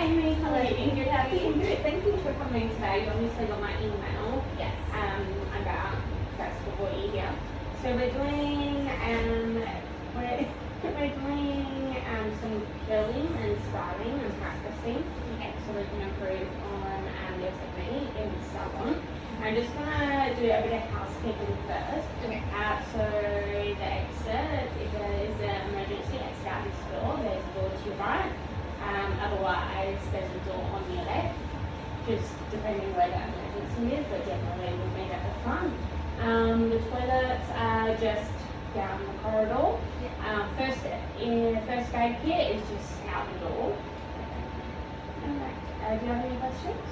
Amy. How are you? Good, how are you? Good. Thank you for coming today. You obviously got my email Yes. about first before you here. So we're doing we're doing some drilling and sparring and practicing. Okay. So we can improve on your technique and so on. I'm just gonna do a bit of housekeeping first. Okay. So the exit, if there is an emergency exit out this door, there's a door to your right. Otherwise, there's a door on your left, just depending where that emergency is, but generally we'll meet at the front. The toilets are just down the corridor. First aid kit is just out the door. Alright, do you have any questions?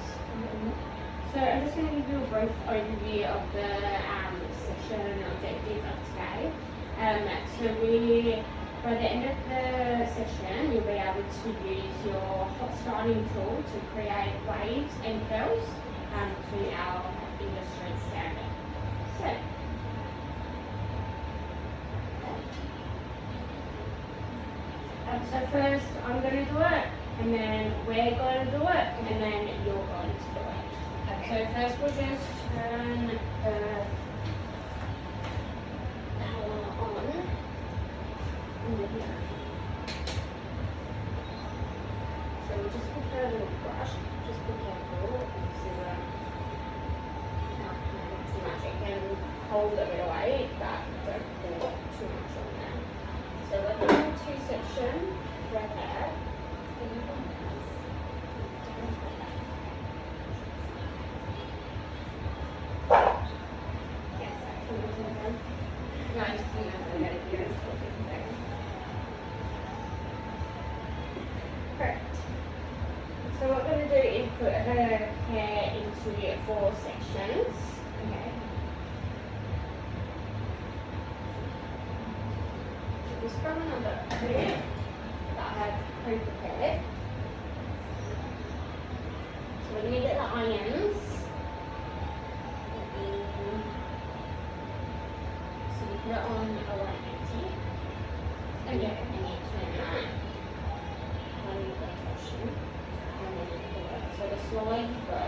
So I'm just going to give you a brief overview of the session objective of today. By the end of the session, you'll be able to use your hot starting tool to create waves and curls to our industry standard. So first I'm going to do it, and then we're going to do it, and then you're going to do it. Okay. So first we'll just turn the power on over here. So we'll just put a little brush, just be careful, this is not too much. It can hold a bit of weight, but don't pour too much on there. So we're doing two sections right there. No, I just didn't know if I got it here. Correct. So what we're going to do is put her hair into 4 sections. Okay. So just from another clip that I have pre-prepared. So we're going to get the irons. So you put it on a 180. And you turn that. So the slower you go,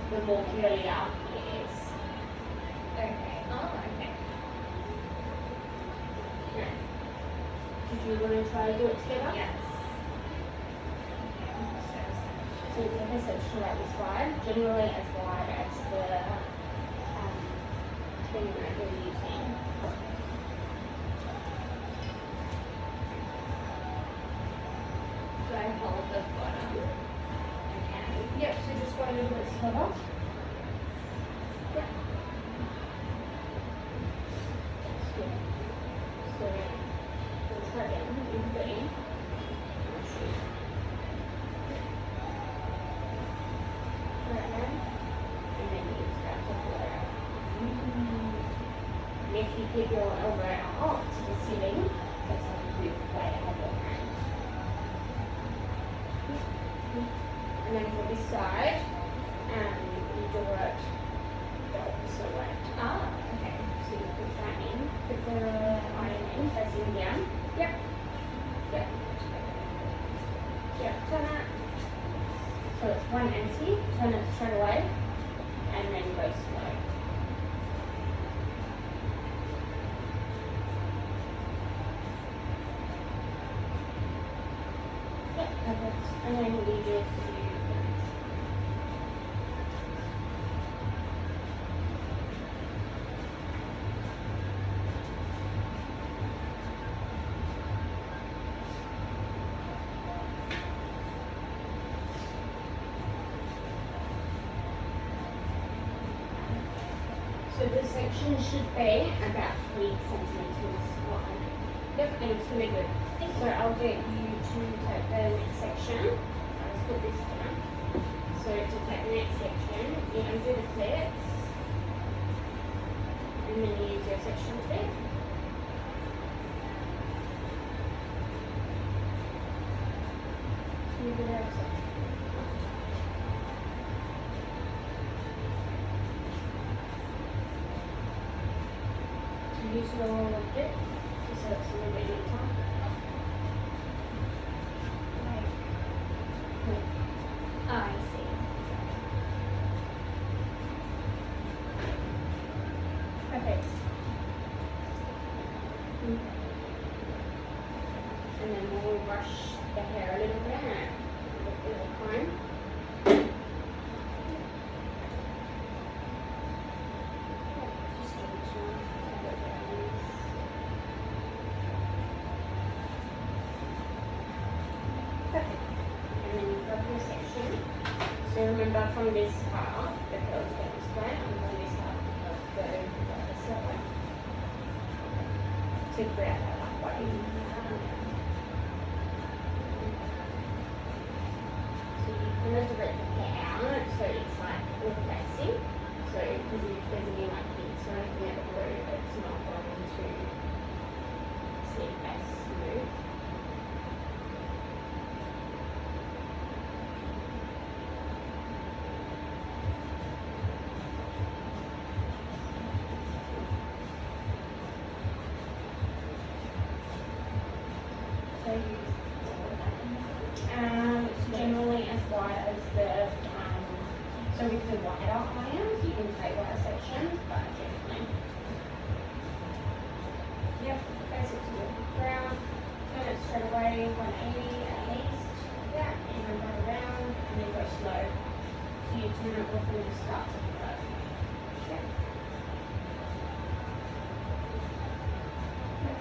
the more curlier it is. Okay. Oh, okay. Yeah. Did you want to try to do it together? Yes. So you take a section like this wide, generally as wide as the thing that you're using. Do I hold the bottom? Okay. Yep, so just go a little bit slower. Yeah. That's good. So we'll try again in between. Right there. And then you start to pull it out. And if you keep your elbow out to the ceiling, that's like a good way to have your hand. And then for this side, you do it the opposite way. Oh, okay. So you put that in, put the iron in, facing down. Yep. Yep. Yep, turn it. So it's 180, turn it straight away, and then go slow. Yep, perfect. And then we just do So this section should be about 3 centimeters wide. Yep, and it's really good. So I'll get you to take the next section. Let's put this down. So to take the next section, you undo the clips, and then you use your section tip. Move it outside. Use your dip, so it's a little bit neater. Oh, I see. Perfect. And then we'll brush the hair a little bit with a little comb. Just gentle, a little bit of loose. Perfect. And then you've got your section. So remember from this half, the curls go this way, and from this half, the curls go this way. To create that halfway. So you kind of direct the hair out, so it's like all facing. So because if there's any like kinks or anything at the root, it's not going to seem as smooth. So generally as wide as the, so with the wider irons, you can take wider sections, but generally. Yep, face it to the ground, turn it straight away, 180 at least. Yeah, and then run around, and then go slow. So you turn it off and just start to flow. Yep.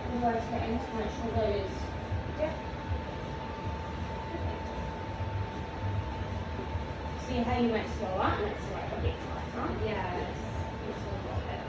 And go to the end to make sure those, yep. See how you went slower and it's like a bit tighter? Yeah, it's a lot better.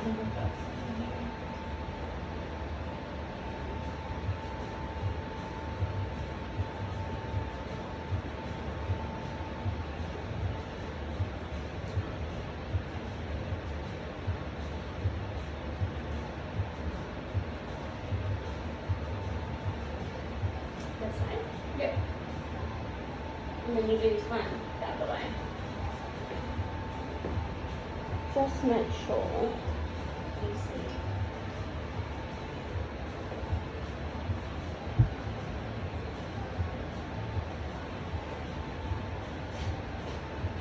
That's fine? Yep. And then you do this one the other way. Just make sure you see.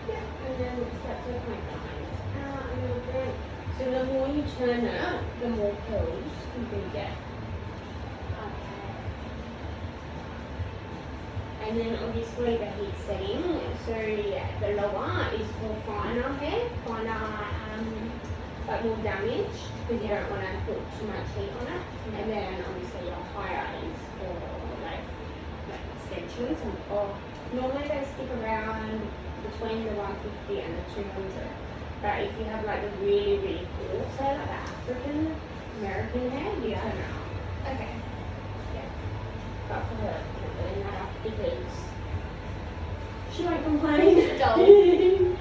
Yep, and then start to make lines out a little bit. So the more you turn it, the more curls you can get. And then obviously the heat setting, so the lower is for finer hair, but more damage because you don't want to put too much heat on it. And then obviously your higher is for like extensions, or normally they stick around between the 150 and the 200. But if you have like the really, really cool, say like the African American hair, you turn it up. Okay. But for her, it doesn't really matter because she won't complain. Don't.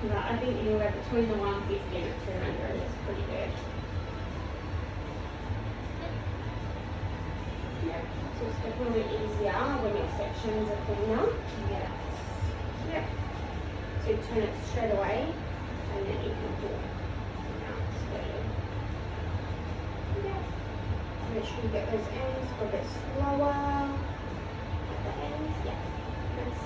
But I think anywhere between the 150 and the 200 is pretty good. Yep. So it's definitely easier when your sections are cleaner. Yes. Yep. So you turn it straight away and then you can pull out slowly. Yep. Make sure you get those ends a bit slower. At the ends, yeah. Nice.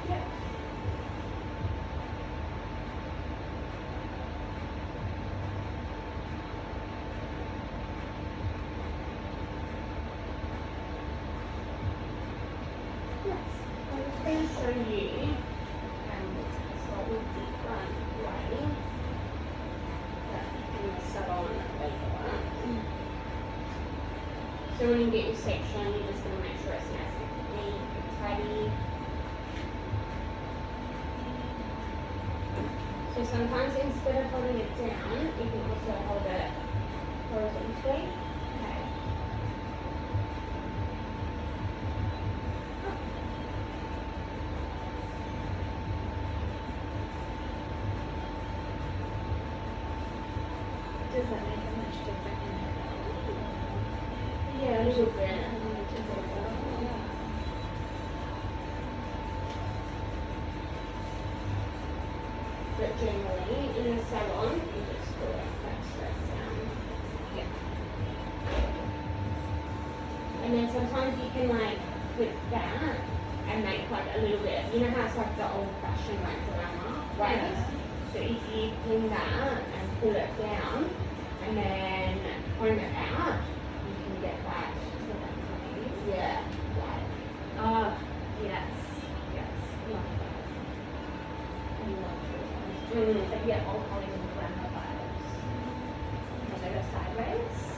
Yep. Yes. I'm just going to show you start with the front way. In the salon later on. So when you get your section, you're just going to make sure it's nice and neat and tidy. So sometimes instead of holding it down, you can also hold it horizontally. Okay. Does that make a much difference in hair? Yeah, a little bit. But generally, in the salon, you just go like that straight down. And then sometimes you can like clip that and make like a little bit, you know how it's like the old fashioned like glamour waves? So if you pin that and pull it down and then comb it out, you can get that. So that's nice. Yeah. Like, Oh, yes. Yes. like that. I love those ones. Mm. Like, yeah, old Hollywood glamour vibes. And they go sideways.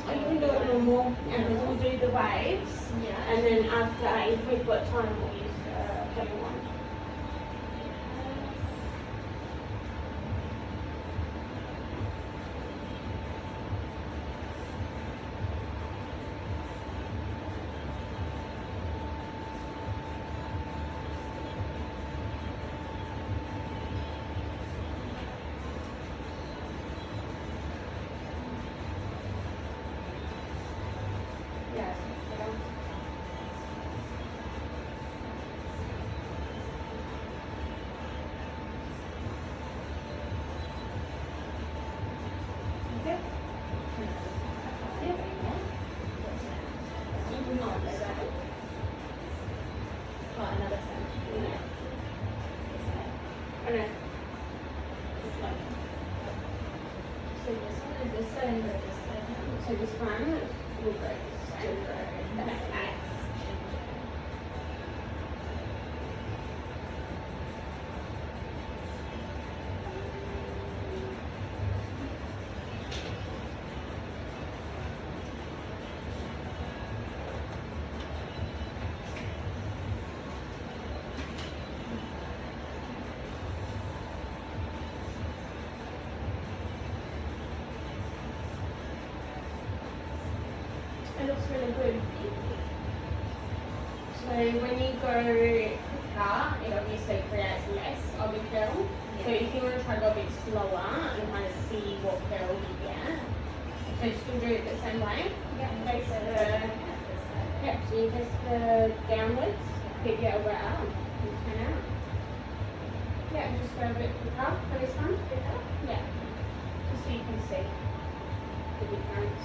You can do it normal, and then we'll do the waves, Yeah. and then after, if we've got time, we'll use the heavy one. Yes. Okay. Oh, another side. Yeah. This side. Okay. So this one is this side or this side? So this one will go this way. Yes. It looks really good. So when you go quicker, it obviously creates less of a curl. So if you want to try to go a bit slower and kind of see what curl you get, so still do it the same way. Face the, yeah, so you face the downwards, keep your elbow out, and turn out. Yeah, just go a bit quicker for this one. Yeah, just so you can see the difference.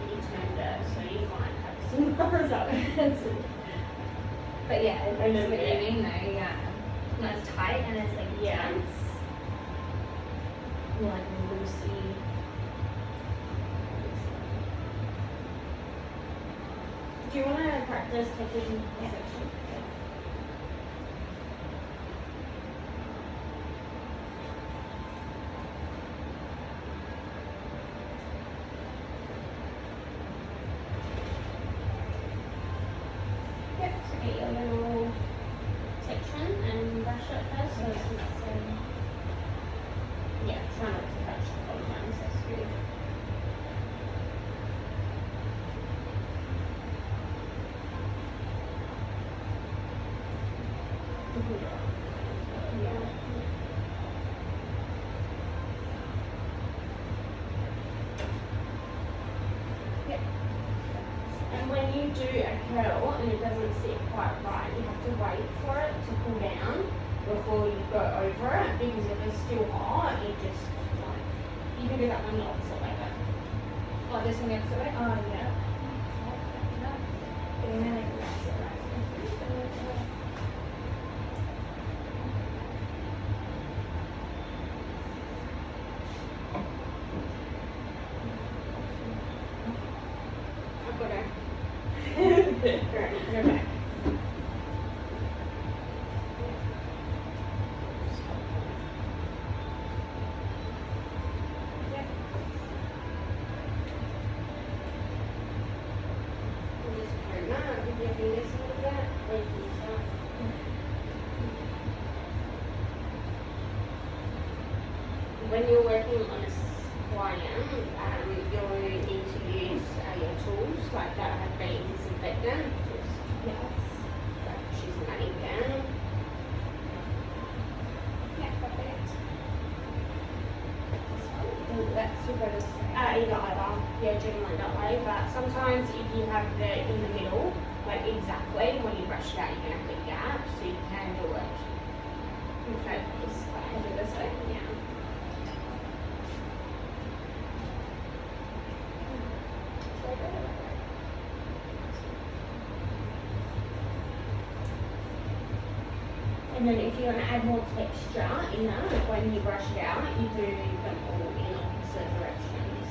You turned it, so you might have some results. But yeah, A it's little what bit. you mean though, yeah. Not as tight and it's like Yeah. dense. More like loosey. Do you want to practice taking a Yeah. section? Yep, so get your little section and brush it first. So it's not so, yeah, try not to touch the bottom ones, that's good. Yeah. Yep. And when you do a curl and it doesn't sit quite right, you have to wait for it to cool down before you go over it, because if it's still hot, it just like, you can do that one the opposite way though. Oh, this one the opposite way? Oh, yeah. No. Getting there, like, relax it, relax it. I've got it. Alright, go back. Yep. And just comb that with your fingers a little bit, or you can use that. When you're working on a client, you'll need to use your tools like that have been disinfectant. Just Yes. choose that again. Yeah, perfect. Oh, that's super to say. Either. Yeah, generally that way. But sometimes if you have the in the middle, like exactly when you brush it out, you're gonna have a gap, so you can do it. Okay, this way. I'll do this way? Yeah. And then if you want to add more texture in that, when you brush it out, you do them all in opposite directions.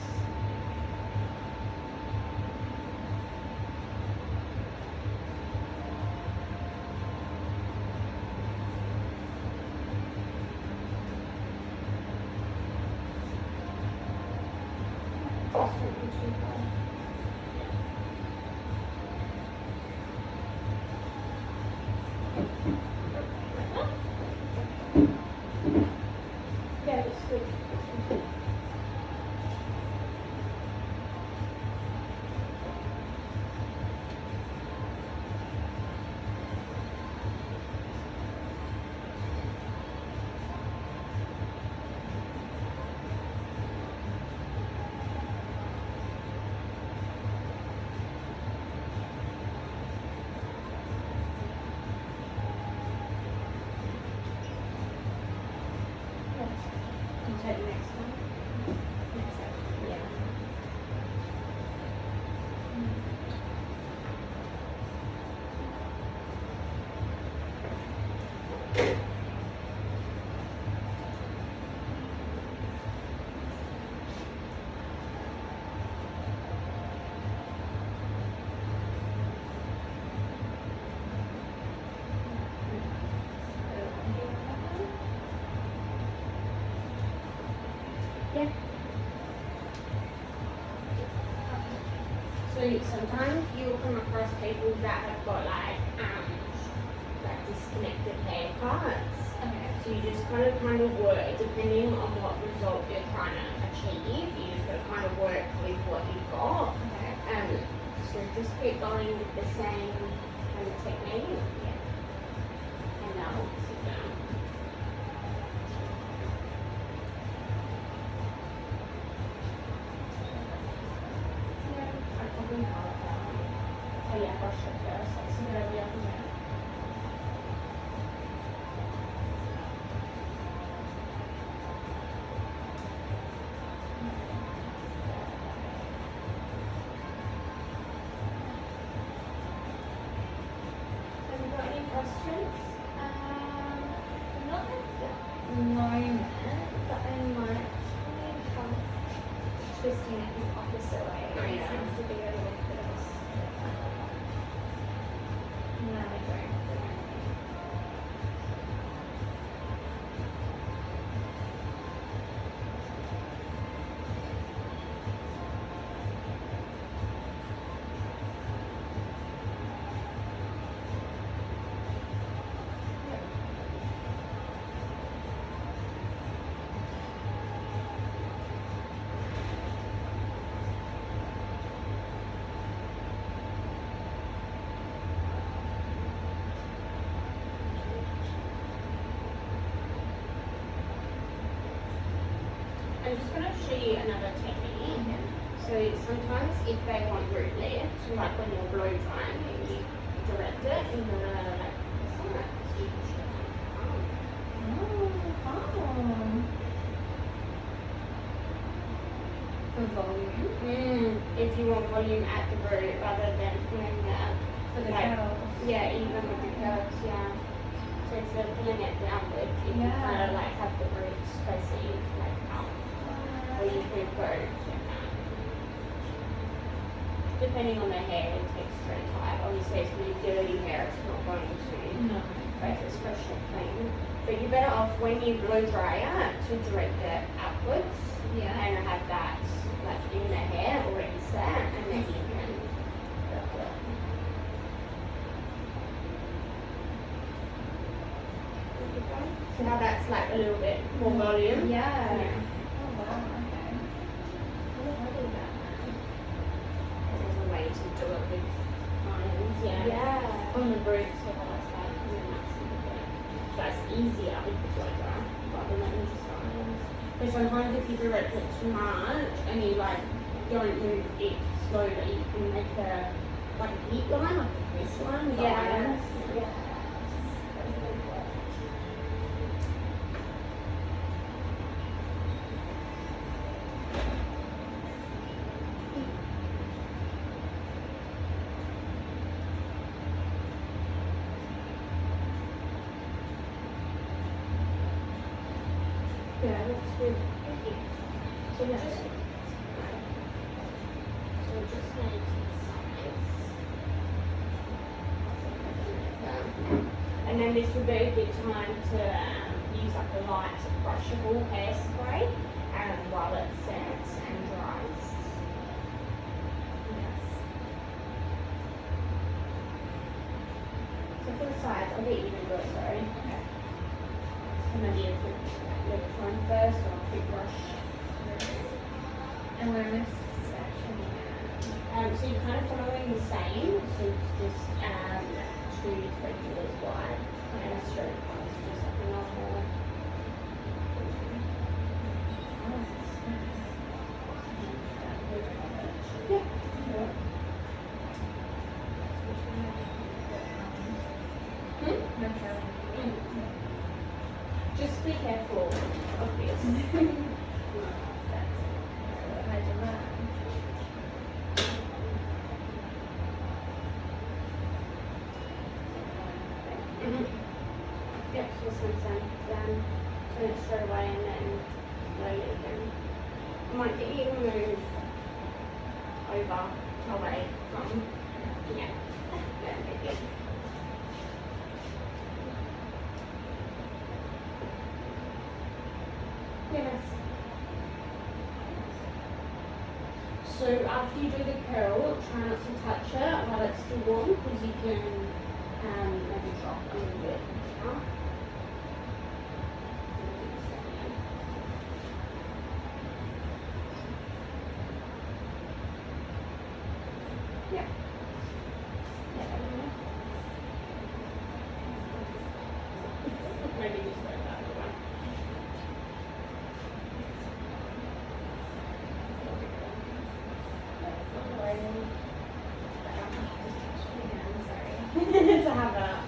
Yeah, that's good. Can you take the next one? Next one. Yeah. Yeah. So sometimes you'll come across people that have got like disconnected haircuts. Okay. So you just kind of work depending on what result you're trying to achieve. You just gotta kind of work with what you've got. Okay. So just keep going with the same kind of technique. Yeah. And now sit down. I probably have oh yeah, brush it first. That's a good idea. Yeah. Have you got any questions? Not at the moment, but I might try twisting it the opposite way. Oh, It yeah. seems to be a little bit of a no, I don't. I'm just going to show you another technique. So sometimes if they want root lift, like when you're blow drying and you direct it in the like this one, so you can show For volume. if you want volume at the root rather than pulling it For the like, curls. yeah, even with the curves, yeah. So instead of pulling it downwards, you can Yeah. kind of like have the roots facing like up. Or you could go like that. Depending on the hair texture and type. Obviously, it's really dirty hair, it's not going to No. face it fresh and clean. But you're better off when you blow dry it to direct it upwards Yeah. and have that like in the hair already set, and then you can direct it. So how that's like a little bit more volume. Yeah. Yeah. Oh wow, okay. I'll do that There's a way to do it with irons, yeah. Yeah. On the roots, so that's like in the maximum bit. That's easier with the blow dry rather than just irons. But sometimes if you direct it too much and you like don't move it slowly, you can make a like a heat line, like this one with the irons. Yeah. Yeah, that's good. Okay. So Yeah. just, So just need and then this would be a good time to use like a light brushable hairspray while it sets and dries. yes. So for the sides, I'll get you to do it, sorry. Okay. So maybe a quick lip one first or a quick brush. And we're in this section now. So you're kind of following the same, so it's just 2 to 3 fingers wide and a straight across, just like a normal. Yeah. Just be careful of this. Yep, so this one's done. Turn it straight away and then load it again. I might get you to move over, away from, yeah, that'd be good. Yes. So after you do the curl, try not to touch it while it's still warm because you can maybe drop a little bit. Huh? Yeah. Maybe just go that way. To have a,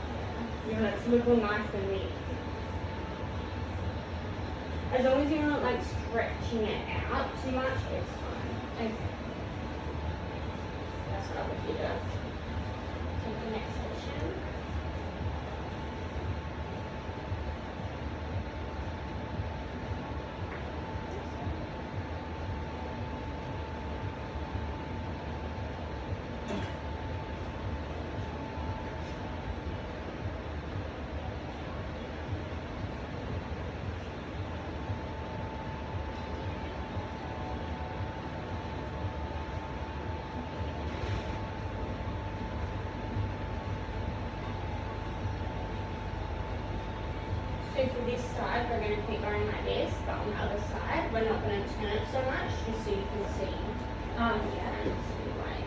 you know, it's look all nice and neat. As long as you're not like stretching it out too much, it's fine. Okay. That's what I would do. Take the next section. So for this side, we're going to keep going like this, but on the other side, we're not going to turn it so much, just so you can see. Yeah. Anyway.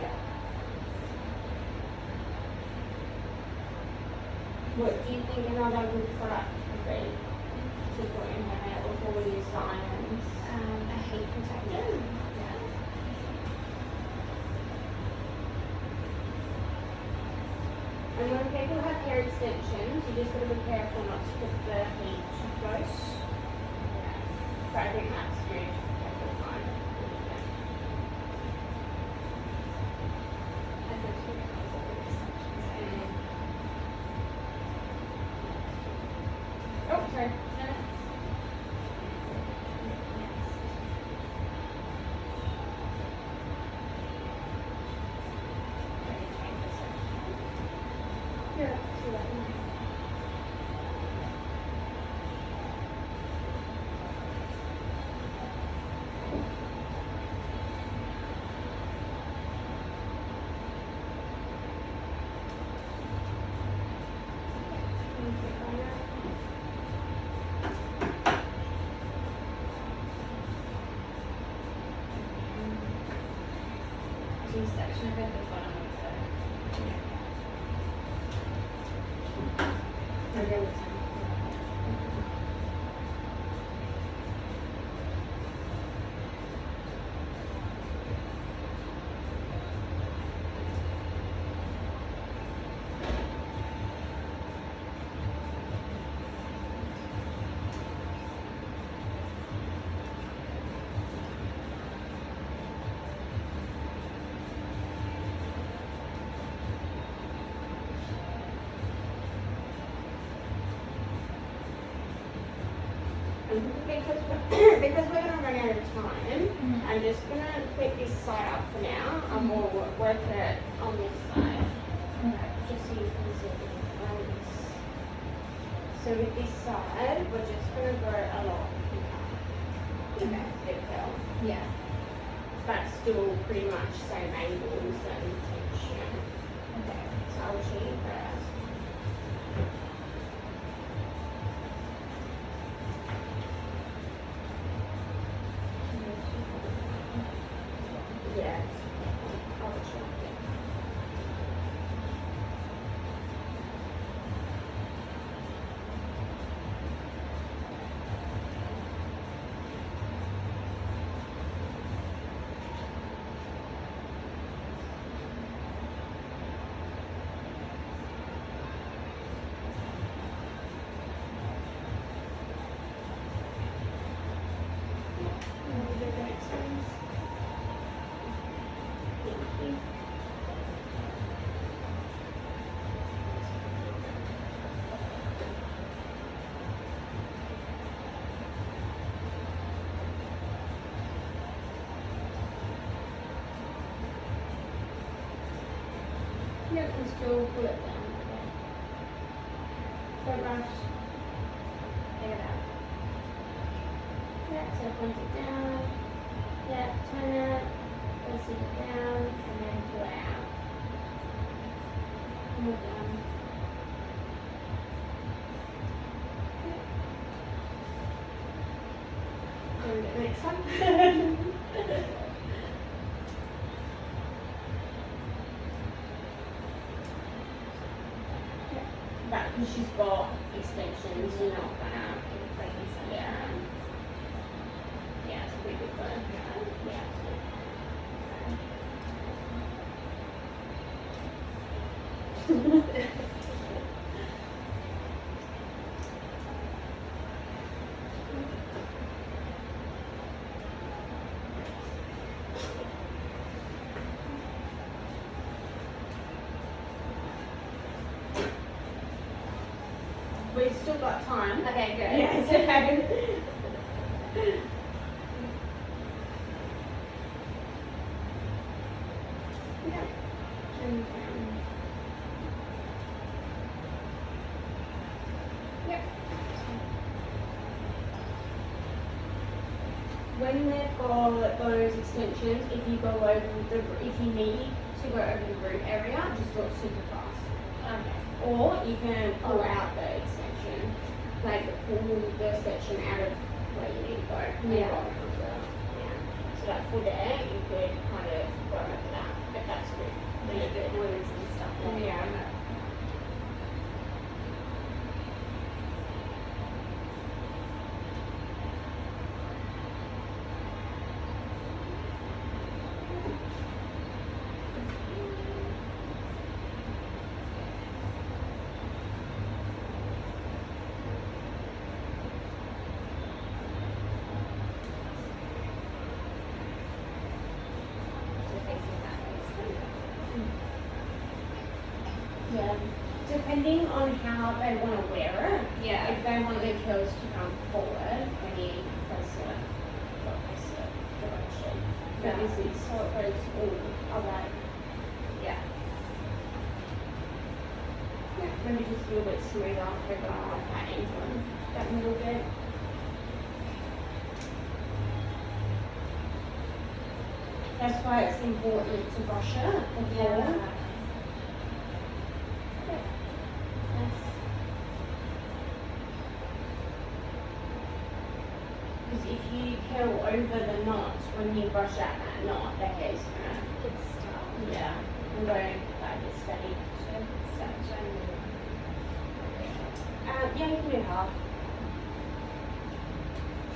Yeah. What do you think another good product would be to put in her hair before we use the irons? A heat protector. Yeah. And when people have hair extensions, you just got to be careful not to put the heat too close. But I think that's good. That's all fine. Oh, sorry. No. Yeah, so that one. C-section of it, the bottom of it. Maybe I'll time. Because we're going to run out of time, I'm just going to clip this side up for now and we'll work it on this side. Okay. Just so you can see the difference. So with this side, we're just going to go a lot quicker. Okay. It fell. Yeah. But still pretty much same angles and tension. Okay. So I'll show you first. Yeah. I'll show you. Yeah, and still pull it down. So brush. Take it out. Yeah, so point it down. Yeah, turn it. Press it down and then pull it out. And we're done. Okay. Do the next one. But because she's got extensions, you're not gonna yeah. Yeah, it's pretty good for her. Yeah. We've still got time. Okay, good. Yeah, it's okay. Yeah. And, yep. When they've got those extensions, if you go over if you need to go over the root area, just do it super fast. Okay. Or you can pull out the extension, like pull the section out of where you need to go. Yeah. Yeah. So like for there, you could kind of go over that, but that's good. There's a bit noise and stuff like Yeah. that. So facing that way. Yeah. Depending on how they want to wear it. Yeah. If they want their curls to come forward, then you face it, not face it direction. But Yeah. this is so it goes all away. Yeah. Yeah. Maybe just a little bit smoother over that end one, that middle bit. That's why it's important to brush it before. Yeah. Because if you curl over the knots, when you brush out that knot, the hair's gonna, It's stuff. yeah, and go like this steady. Yeah, you can do half.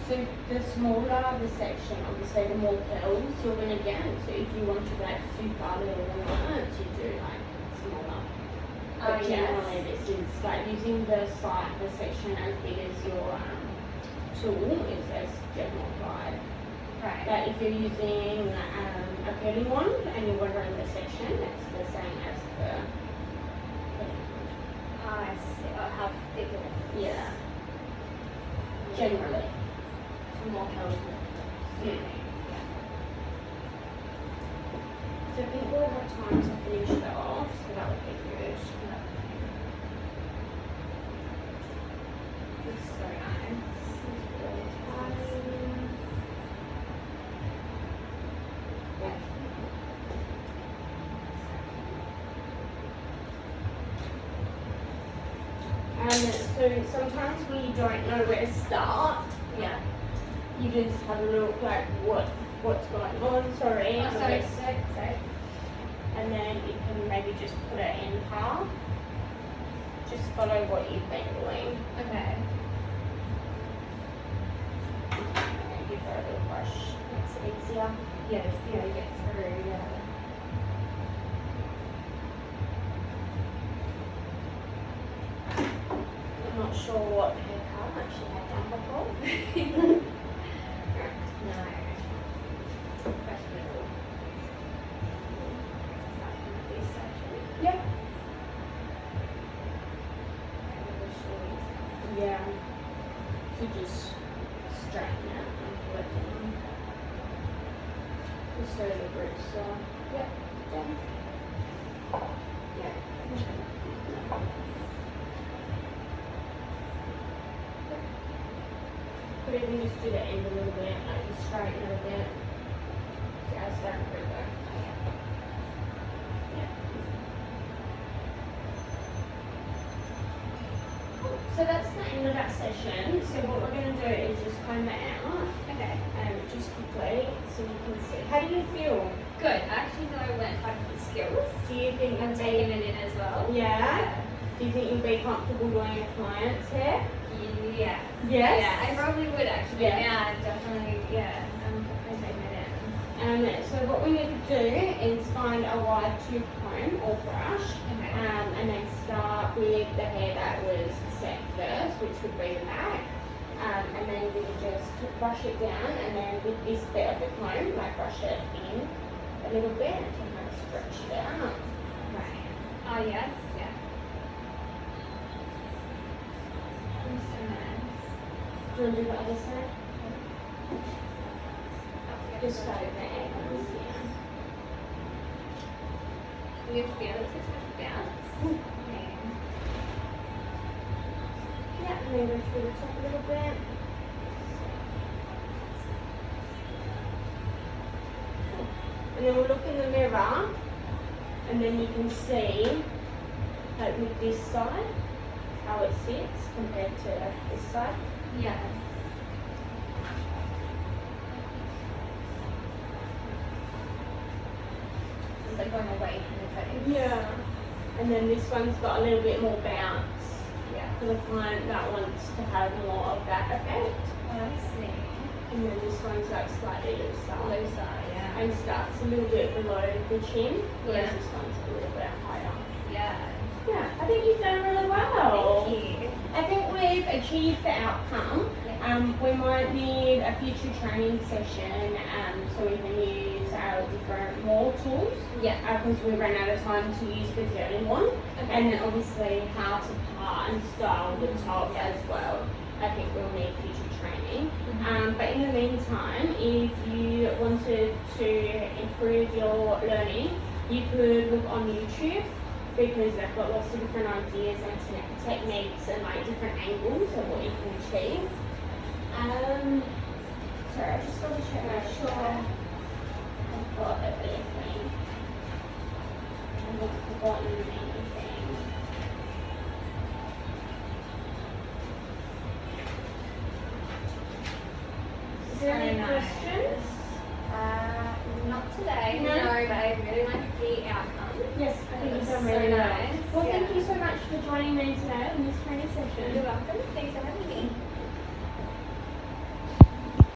So the smaller the section, obviously the more curls you're gonna get. So if you want to like super little knots, you do like smaller. But generally this is like using the section as big as your tool is as general guide. Right. But if you're using a curling one and you're wondering the section, it's the same as the curling one. I see. Oh, how big it is. Yeah. Generally. more health. Yeah. So I think we'll have time to finish it off, so that would be good. It's so nice. So sometimes we don't know where to start. Yeah. You just have a look like what's going on, sorry. Oh, sorry. And then you can maybe just put it in half. Just follow what you've been doing. Okay. And give her a little brush, makes it easier. Yes, yeah, you get through, yeah. I'm not sure what haircut she had done before. No. Questionable. This section. Yep. Really short. Yeah. So just straighten it and pull it down. Just so the roots are down. Yeah. Could even just do the end a little bit, like just straighten it a bit. Yeah, I start pretty good. Yeah. So that's the end of that session. So what we're going to do is just comb it out, Okay. just quickly, so you can see. How do you feel? Good. I actually thought I learned quite a few skills. Do you think I'm you'll taking be, it in as well. yeah? Do you think you'll be comfortable doing a client's hair? Yeah. Yes? Yeah, I probably would actually. Yeah. Yeah, definitely. Yeah, I'm taking it in. So what we need to do is find a wide tooth comb or brush, Okay. and then start with the hair that was set first, which would be the back. And then we just brush it down, and then with this bit of the comb, like brush it in a little bit and kind of stretch it out. Right. Oh yes. Yeah. That's so nice. Do you want to do the other side? Just start at the angles, yeah. You feel it's a touch bounce. Okay. Yeah, and then go through the top a little bit. And then we'll look in the mirror, and then you can see, like with this side, how it sits compared to this side. Yeah. It's like going away from the face. Yeah. And then this one's got a little bit more bounce Yeah. for the client that wants to have more of that effect. Oh, I see. And then this one's like slightly looser. Looser, yeah. And starts a little bit below the chin, whereas Yeah. this one's a little bit higher. Yeah. Yeah, I think you've done really well. Thank you. I think we've achieved the outcome. We might need a future training session so we can use our different more tools Yeah. because we ran out of time to use the jelly one. Okay. And then obviously how to part and style the top as well. I think we'll need future training. But in the meantime, if you wanted to improve your learning, you could look on YouTube because they've got lots of different ideas and techniques and like different angles of what you can achieve. Sorry, I just got to check make sure I've got everything. I haven't forgotten anything. Is there any Very nice. questions? Not today. No? No, but I really like the outcome. Yes, I think you've That's done so really well. nice. Well, Yeah. thank you so much for joining me today in this training session. You're welcome. Thanks for having me.